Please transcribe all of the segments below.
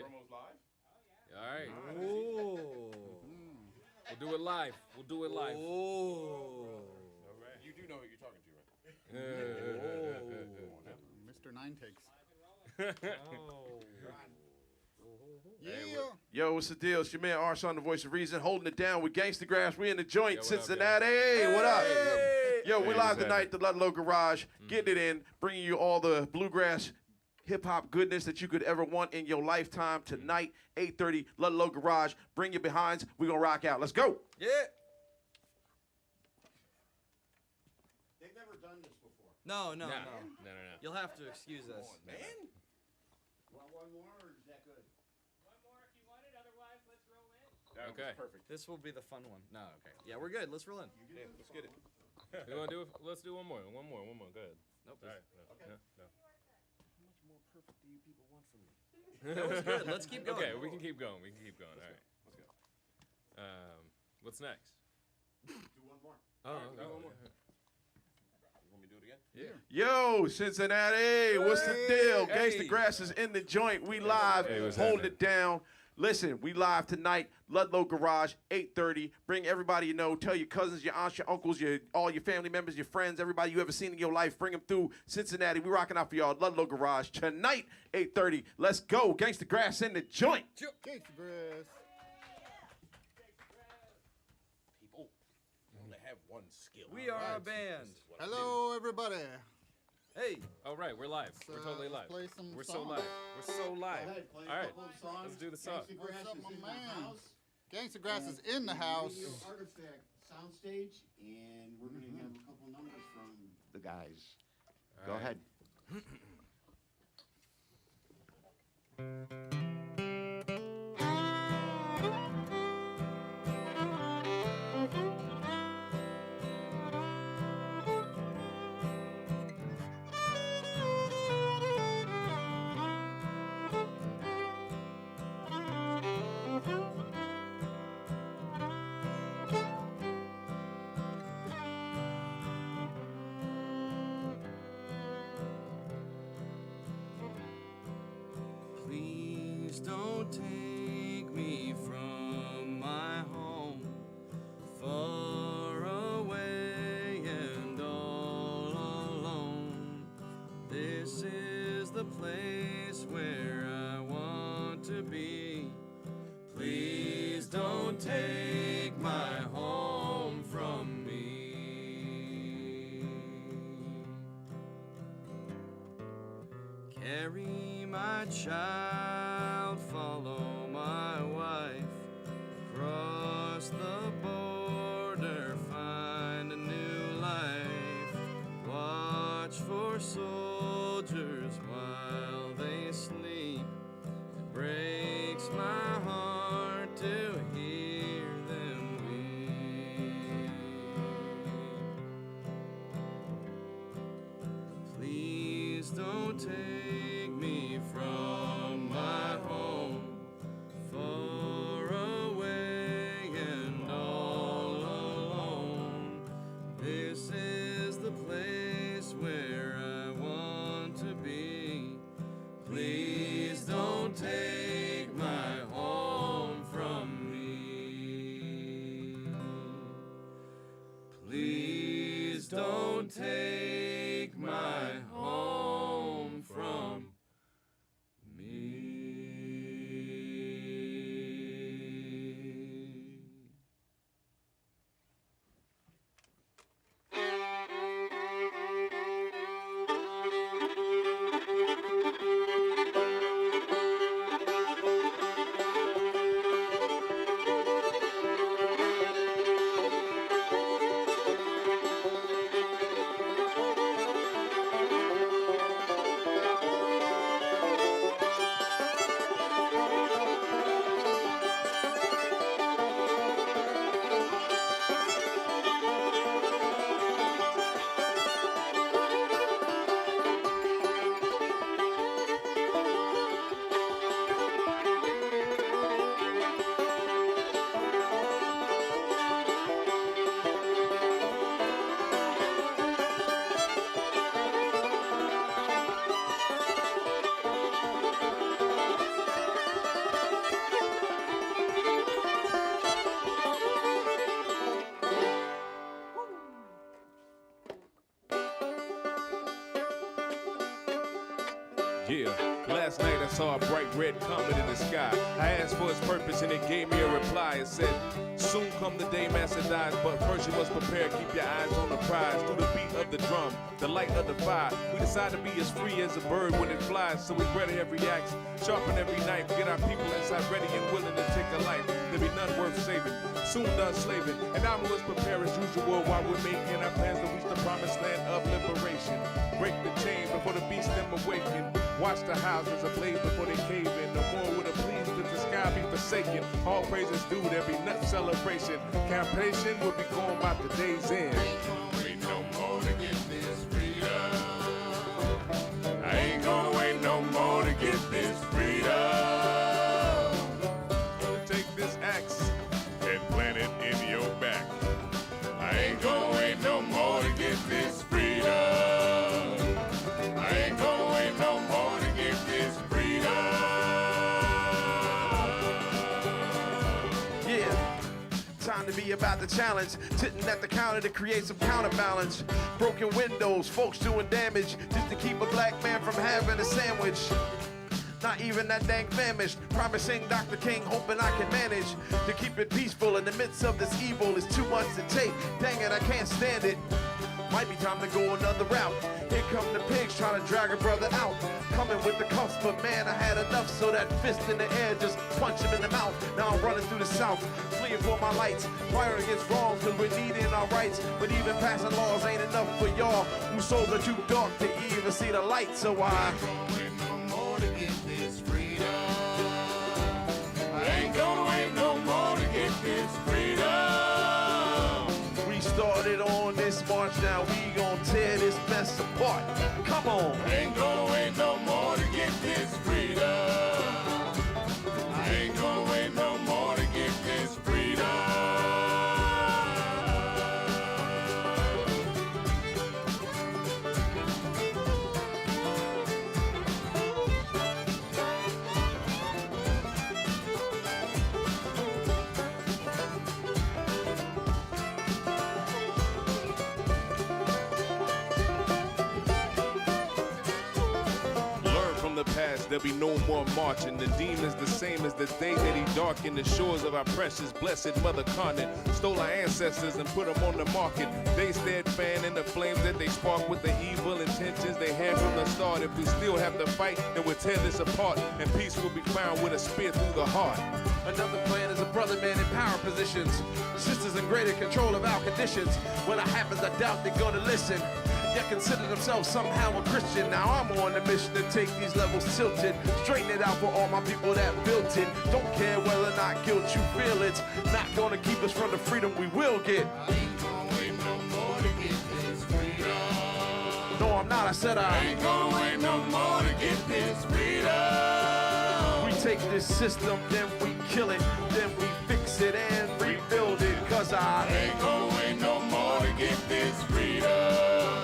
Promos live? All right. Ooh. We'll do it live. We'll do it live. Oh. All right. You do know who you're talking to, right? Mr. Nine Takes. Oh. Yeah. Yo, what's the deal? It's your man Arshawn, the voice of reason, holding it down with Gangstagrass. We in the joint, Yo, what up, Cincinnati. What up? Yo, we live tonight at the Ludlow Garage, getting it in, bringing you all the bluegrass hip-hop goodness that you could ever want in your lifetime. Tonight, 8:30, Ludlow Garage. Bring your behinds. We're going to rock out. Let's go. Yeah. They've never done this before. No. No. You'll have to excuse us. Man. Want one more, or is that good? One more if you want it, otherwise let's roll in. That Okay. was perfect. This will be the fun one. No, okay. Yeah, we're good. Let's roll in. Yeah, let's get it. You want to do it? Let's do one more. One more. Go ahead. Nope. All right. No. Okay. No. How much more perfect do you people want from me? That was good. Let's keep going. Okay, we can keep going. All right. Let's go. What's next? Do one more. Oh, one more. You want me to do it again? Yeah. Yo, Cincinnati, what's the deal? Hey. Gangstagrass is in the joint. We live, Hey, what's holding happening? it down. Listen, we live tonight, Ludlow Garage, 8:30. Bring everybody you know. Tell your cousins, your aunts, your uncles, all your family members, your friends, everybody you ever seen in your life. Bring them through Cincinnati. We rocking out for y'all, Ludlow Garage tonight, 8:30. Let's go. Gangstagrass in the joint. Gangstagrass. People only have one skill. We are a band. Hello, everybody. Hey. All right, we're live. We're totally live. Play some We're so songs. live. We're so live. Go ahead, play All a right. couple of songs. Let's do the song. Gangstagrass What's up, is my in the man? house. Gangstagrass is in the house. Radio Artifact soundstage, and we're going to have a couple numbers from the guys. All Go right. ahead. Please don't take me from my home, far away and all alone. This is the place where I want to be. Please don't take my home from me. Carry my child, follow my wife, cross the border, find a new life, watch for soldiers while they sleep. It breaks my heart to hear them weep. Please don't take me from my home, far away and all alone. This is the place where I want to be. Please don't take my home from me. Please don't take my home from me. Last night I saw a bright red comet in the sky. I asked for its purpose and it gave me a reply. It said, soon come the day master dies, but first you must prepare. Keep your eyes on the prize. Through the beat of the drum, the light of the fire. We decide to be as free as a bird when it flies. So we ready every axe, sharpen every knife. Get our people inside ready and willing to take a life. There be none worth saving, soon done slaving. And I must prepare as usual while we're making our plans to reach the promised land of liberation. Break the chain before the beast them awaken. Watch the houses ablaze before they cave in. No more would have pleased if the sky be forsaken. All praises due, there be nut celebration. Campation will be going by the day's end. Wait no more to get this freedom. I ain't gonna wait no more to get this freedom. Gonna take this axe And plant it in your back. I ain't gonna wait no more to get this freedom. I ain't gonna wait no more to get this freedom. Yeah. Time to be about the challenge. Sitting at the counter to create some counterbalance. Broken windows, folks doing damage just to keep a black man from having a sandwich. Not even that dang famished. Promising Dr. King, hoping I can manage to keep it peaceful in the midst of this evil. It's too much to take. Dang it, I can't stand it. Might be time to go another route. Here come the pigs trying to drag a brother out. Coming with the cuffs, but man, I had enough. So that fist in the air, just punch him in the mouth. Now I'm running through the south, fleeing for my lights. Fighting against wrongs, cause we're needing our rights. But even passing laws ain't enough for y'all, whose souls are too dark to even see the light. So I Wait no more to get this freedom. I ain't gonna wait no more to get this freedom. we started on this march, now we gon' tear this mess apart. Come on. I ain't gonna wait no more to get this freedom. I ain't gonna wait no more to get this freedom. Learn from the past, there'll be no more marching. The demon's the same as the day that he darkened the shores of our precious, blessed mother continent. Stole our ancestors and put them on the market. They stared fanning the flames that they sparked with the evil intentions they had from the start. If we still have to fight, then we'll tear this apart. And peace will be found with a spear through the heart. Another plan is a brother man in power positions. Sisters in greater control of our conditions. When it happens, I doubt they're gonna listen. Yet consider themselves somehow a Christian. Now I'm on a mission to take these levels tilted. Straighten it out for all my people that built it. Don't care whether or not guilt you feel it's not gonna keep us from the freedom we will get. I ain't gonna wait no more to get this freedom. No, I'm not. I said I I. ain't gonna wait no more to get this freedom. We take this system, then we kill it, then we fix it and rebuild it. Cause I I. ain't gonna wait no more to get this freedom.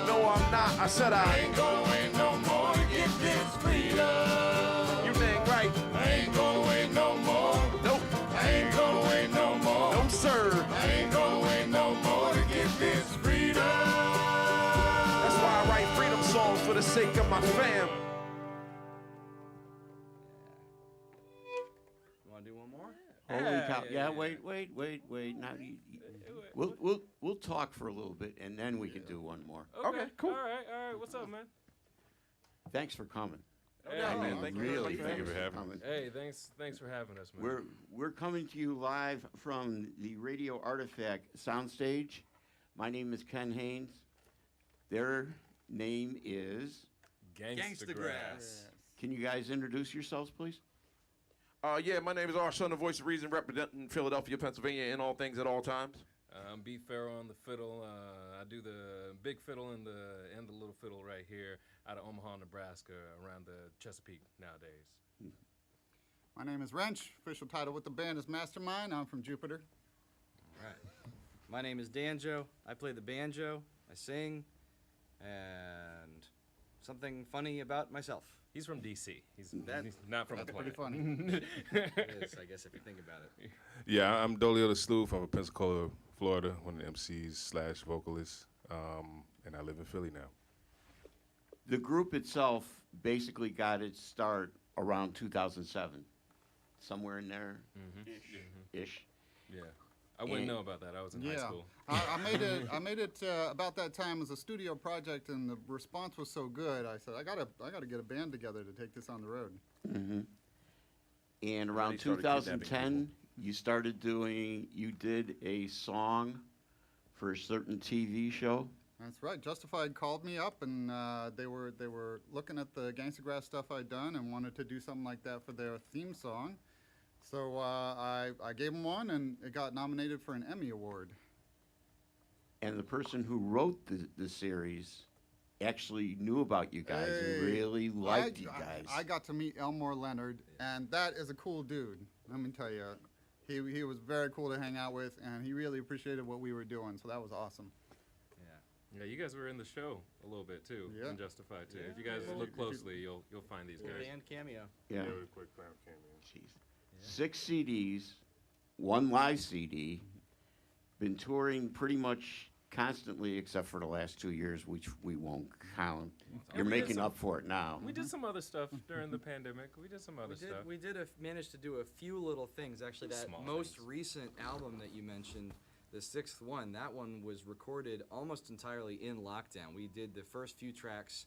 No, I'm not. I said I I. ain't gonna wait no more to get this freedom. You dang right. I ain't gonna wait no more. Nope. I ain't gonna wait no more. No, sir. I ain't gonna wait no more to get this freedom. That's why I write freedom songs for the sake of my fam. You want to do one more? Holy cow! Yeah, wait. Now we'll talk for a little bit, and then we can do one more. Okay, cool. All right. What's up, man? Thanks for coming. Hey, I man, mean, thank you very really, much for thanks having for us. coming. Hey, thanks for having us, man. We're coming to you live from the Radio Artifact soundstage. My name is Ken Haynes. Their name is. Gangstagrass. Can you guys introduce yourselves, please? Yeah, my name is R. Son, the voice of reason, representing Philadelphia, Pennsylvania, in all things at all times. I'm B. Farrell on the fiddle. I do the big fiddle and the little fiddle right here out of Omaha, Nebraska, around the Chesapeake nowadays. My name is Wrench. Official title with the band is Mastermind. I'm from Jupiter. All right. My name is Danjo. I play the banjo. I sing. And something funny about myself. He's from D.C. He's not from the That's pretty planet. funny. It is, I guess, if you think about it. Yeah, I'm Dolio the Sleuth. I'm from Pensacola, Florida, one of the MCs / vocalists, and I live in Philly now. The group itself basically got its start around 2007, somewhere in there, ish. Yeah. I wouldn't And- know about that. I was in high Yeah, school. I made it about that time as a studio project, and the response was so good. I said, I gotta get a band together to take this on the road. And around started kidnapping 2010, you did a song for a certain TV show. That's right. Justified called me up, and they were looking at the Gangstagrass stuff I'd done and wanted to do something like that for their theme song. So I gave them one, and it got nominated for an Emmy Award. And the person who wrote the series actually knew about you guys and Hey, really liked you guys. I got to meet Elmore Leonard, and that is a cool dude. Let me tell you, he was very cool to hang out with, and he really appreciated what we were doing. So that was awesome. Yeah, you guys were in the show a little bit too, Yeah. in Justified too. If you Yeah. guys Yeah. look closely, you'll find these Little guys. band cameo. yeah. Really quick cameo. Jeez. 6 CDs, 1 live CD. Been touring pretty much constantly, except for the last 2 years, which we won't count. You're we did making some- up for it now. We did some other stuff during the pandemic. We did some other stuff. We did manage to do a few little things. Actually, that Small most things. recent album that you mentioned, the sixth one, that one was recorded almost entirely in lockdown. We did the first few tracks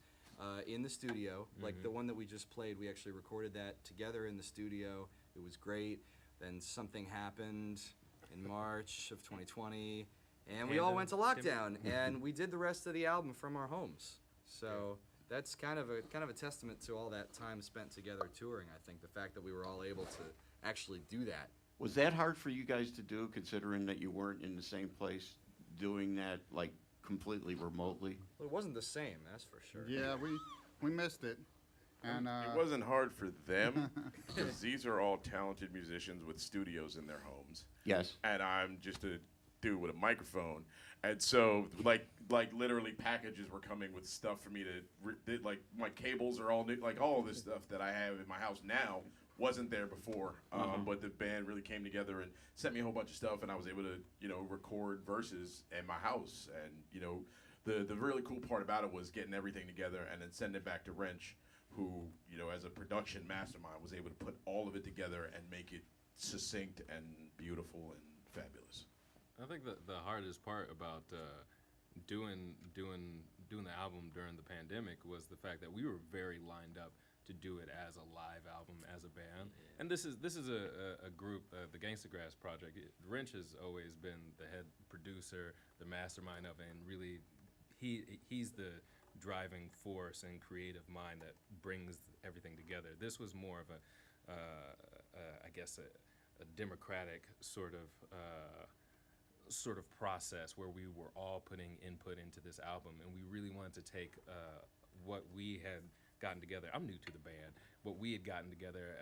in the studio, like the one that we just played. We actually recorded that together in the studio. It was great. Then something happened in March of 2020, and we all went to lockdown, and we did the rest of the album from our homes. So that's kind of a testament to all that time spent together touring. I think the fact that we were all able to actually do that. Was that hard for you guys to do, considering that you weren't in the same place doing that, like, completely remotely? Well, it wasn't the same, that's for sure. Yeah, we missed it, and It wasn't hard for them because these are all talented musicians with studios in their homes, Yes. and I'm just a dude with a microphone. And so, like literally, packages were coming with stuff for me to, like, my cables are all new, like all of this stuff that I have in my house now wasn't there before. But the band really came together and sent me a whole bunch of stuff, and I was able to, record verses in my house. And the really cool part about it was getting everything together and then sending it back to Wrench, who, as a production mastermind, was able to put all of it together and make it succinct and beautiful and fabulous. I think the hardest part about doing the album during the pandemic was the fact that we were very lined up to do it as a live album, as a band. And this is a group, the Gangstagrass project. Wrench has always been the head producer, the mastermind of it, and really he's the driving force and creative mind that brings everything together. This was more of I guess a democratic sort of process where we were all putting input into this album, and we really wanted to take what we had gotten together. I'm new to the band. What we had gotten together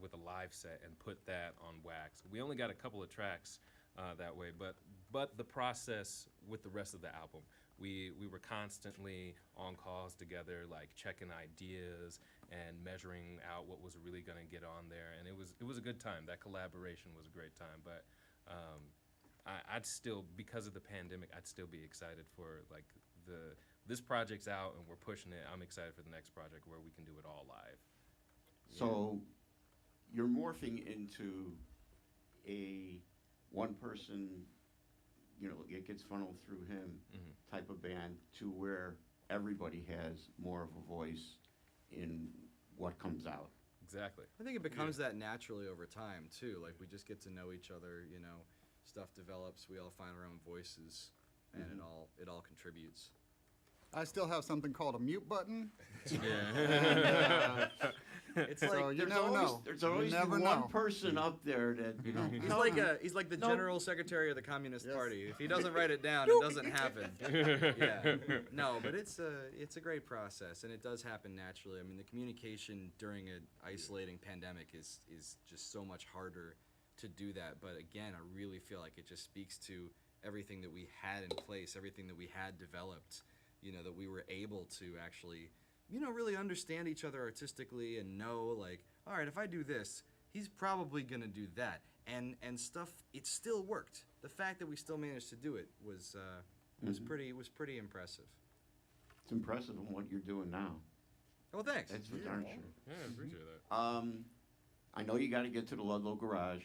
with a live set and put that on wax. We only got a couple of tracks that way, but the process with the rest of the album, we were constantly on calls together, like checking ideas and measuring out what was really going to get on there, and it was a good time. That collaboration was a great time, but I'd still, because of the pandemic, I'd still be excited for like this project's out and we're pushing it. I'm excited for the next project where we can do it all live. So you're morphing into a one person, it gets funneled through him type of band to where everybody has more of a voice in what comes out. Exactly. I think it becomes that naturally over time too. Like we just get to know each other, stuff develops, we all find our own voices, and it all contributes. I still have something called a mute button. It's So like you never know. There's You always never one know. person up there that, he's like the general secretary of the Communist Yes. Party. If he doesn't write it down, it doesn't happen. Yeah. No, but it's a great process, and it does happen naturally. I mean, the communication during an isolating pandemic is just so much harder to do that. But again, I really feel like it just speaks to everything that we had in place, everything that we had developed, that we were able to actually, really understand each other artistically and know, like, all right, if I do this, he's probably gonna do that, and stuff. It still worked. The fact that we still managed to do it was pretty impressive. it's impressive in what you're doing now. Well, thanks. That's for darn sure. Yeah, I appreciate that. I know you got to get to the Ludlow Garage,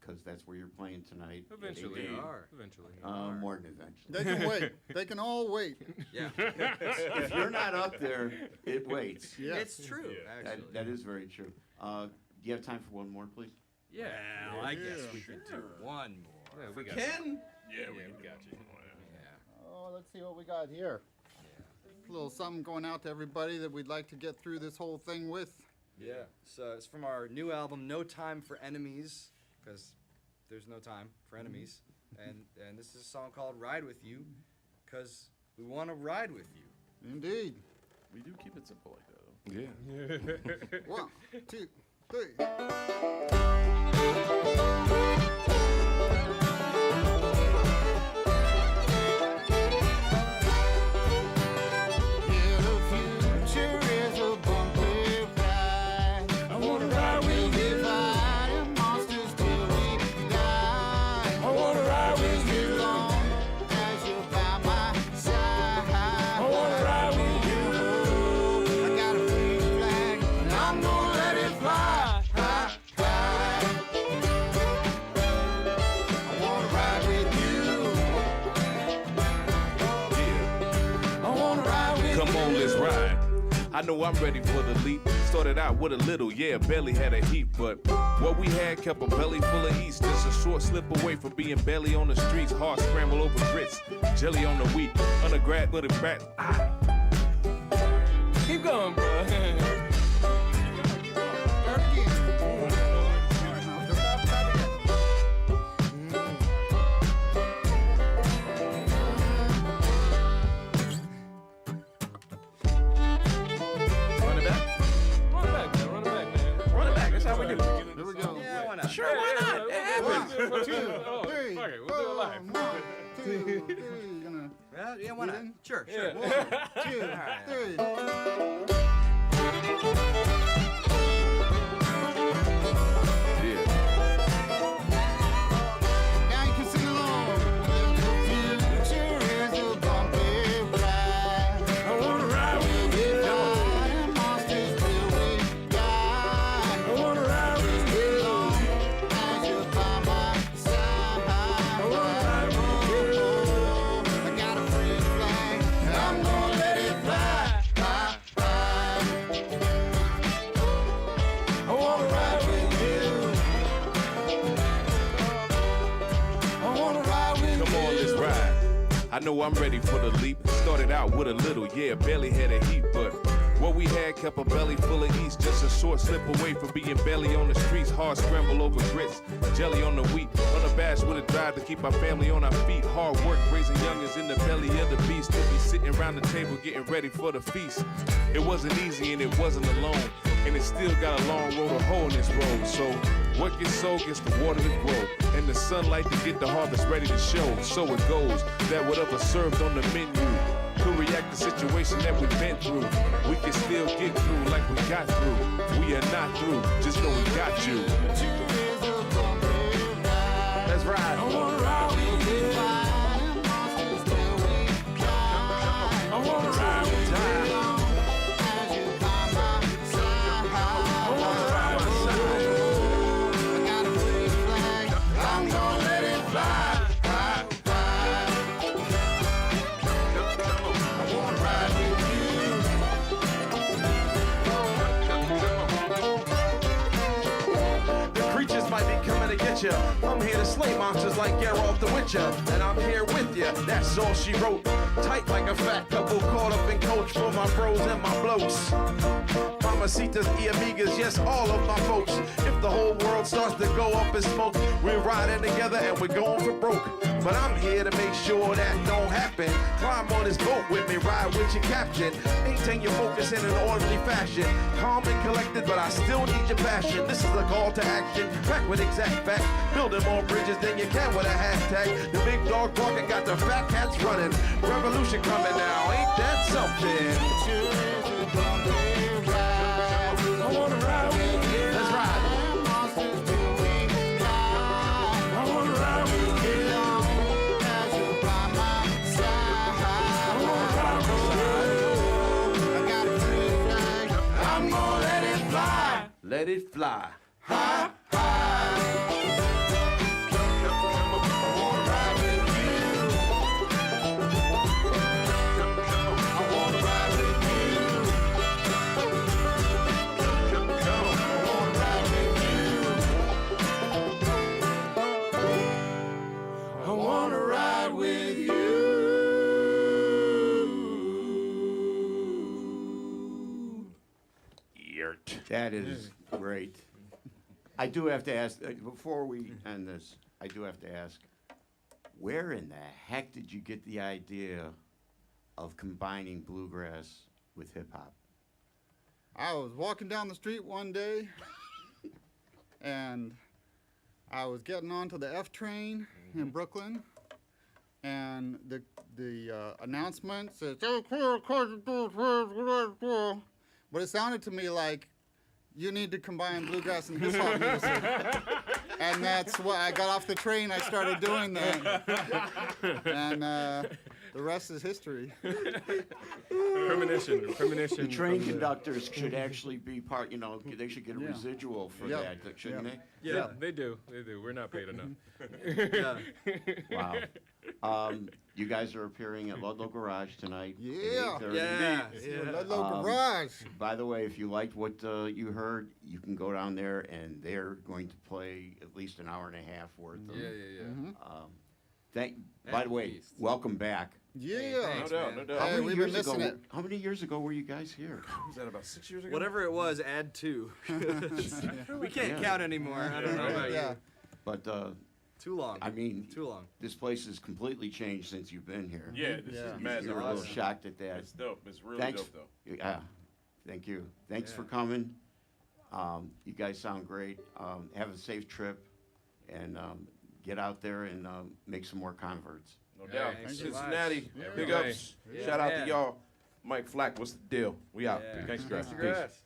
because that's where you're playing tonight. Eventually. They are. Eventually. More than eventually. They can wait. They can all wait. Yeah. If you're not up there, it waits. Yeah. It's true, actually. That is very true. Do you have time for one more, please? Yeah. Well, I guess we could do one more. Yeah, we got Ken? Yeah, we got you. Yeah. Oh, let's see what we got here. A little something going out to everybody that we'd like to get through this whole thing with. Yeah. So it's from our new album, No Time for Enemies, because there's no time for enemies. And this is a song called Ride With You, because we want to ride with you. Indeed. We do keep it simple like that. Yeah. 1, 2, 3. I know I'm ready for the leap. Started out with a little, yeah, barely had a heap, but what we had kept a belly full of east. Just a short slip away from being belly on the streets. Hard scramble over grits, jelly on the wheat. Undergrad with a brat. Keep going, bro. Sure, why not? It happens. 1, 2, 3. Fuck it, we'll do it live. 1, 2, 3. Gonna Yeah, why not? in? Sure. 1, 2, 3. Now you can sing along. The future is a bumpy ride. I wanna ride with you. And monsters till we die. I wanna ride with you. As you're by my side. I wanna ride with you. I got a free flag, and I'm gonna let it fly, fly, fly. I wanna ride with you. I wanna ride with you. Come on, let's ride. I know I'm ready for the leap. Started out with a little, yeah, barely had a heap, but what we had kept a belly full of east. Just a short slip away from being belly on the streets. Hard scramble over grits, jelly on the wheat. Unabashed with a drive to keep our family on our feet. Hard work raising youngins in the belly of the beast. To be sitting around the table getting ready for the feast. It wasn't easy and it wasn't alone. And it still got a long road to hoe in this road. So what gets sold gets the water to grow. And the sunlight to get the harvest ready to show. So it goes that whatever served on the menu could react to situation that we've been through. We can still get through like we got through. We are not through, just know we got you. Let's ride. I wanna ride with you. I wanna ride with you. I wanna ride with you. I got a free flag, I'm gonna let it fly, fly, fly. I wanna ride with The creatures might be coming to get ya. I'm here to slay monsters like Geralt the Witcher. And I'm here with ya, that's all she wrote. Tight like a fat couple caught up in coach for my bros and my blokes. Mamacitas y amigas, yes, all of my folks. If the whole world starts to go up in smoke, we're riding together and we're going for broke. But I'm here to make sure that don't happen. Climb on this boat with me, ride with your captain. Maintain your focus in an orderly fashion. Calm and collected, but I still need your passion. This is a call to action, back with exact facts. Building more bridges than you can with a hashtag. The big dog barking got the fat cats running. Revolution coming now, ain't that something? I wanna ride with you. Let's ride. I wanna ride with you. I wanna ride with you. fly. I wanna ride with you. Yurt. That is great. I do have to ask, before we end this, I do have to ask, where in the heck did you get the idea of combining bluegrass with hip hop? I was walking down the street one day, and I was getting onto the F train in Brooklyn, and the announcement says, but it sounded to me like you need to combine bluegrass and hip hop music. And that's why I got off the train. I started doing that, and the rest is history. Premonition. The train conductors should actually be part, they should get a residual for Yeah. that, shouldn't they? Yeah, they do. We're not paid enough. Yeah. Wow. You guys are appearing at Ludlow Garage tonight. at Yeah. 8:30. Yeah. Ludlow Garage. By the way, if you liked what you heard, you can go down there, and they're going to play at least an hour and a half worth of. By the way, least. welcome back. Yeah. Thanks, No doubt, man. no doubt. How Hey, many we've years been ago? missing it. How many years ago were you guys here? Was that about 6 years ago? Whatever it was, add 2. We can't Yeah. count anymore. I don't know about Yeah. you. But Too long. I mean, Too long. this place has completely changed since you've been here. Yeah, this Yeah. is mad. You're a little shocked at that. It's dope. It's really Thanks. dope, though. Yeah, thank you. Thanks for Yeah. coming. You guys sound great. Have a safe trip, and get out there and make some more converts. No Yeah, doubt. thanks so much. Cincinnati, Every big day. ups. Yeah. Shout out to Yeah. y'all. Mike Flack, what's the deal? We out. Yeah. Gangstagrass. Peace. Gangstagrass.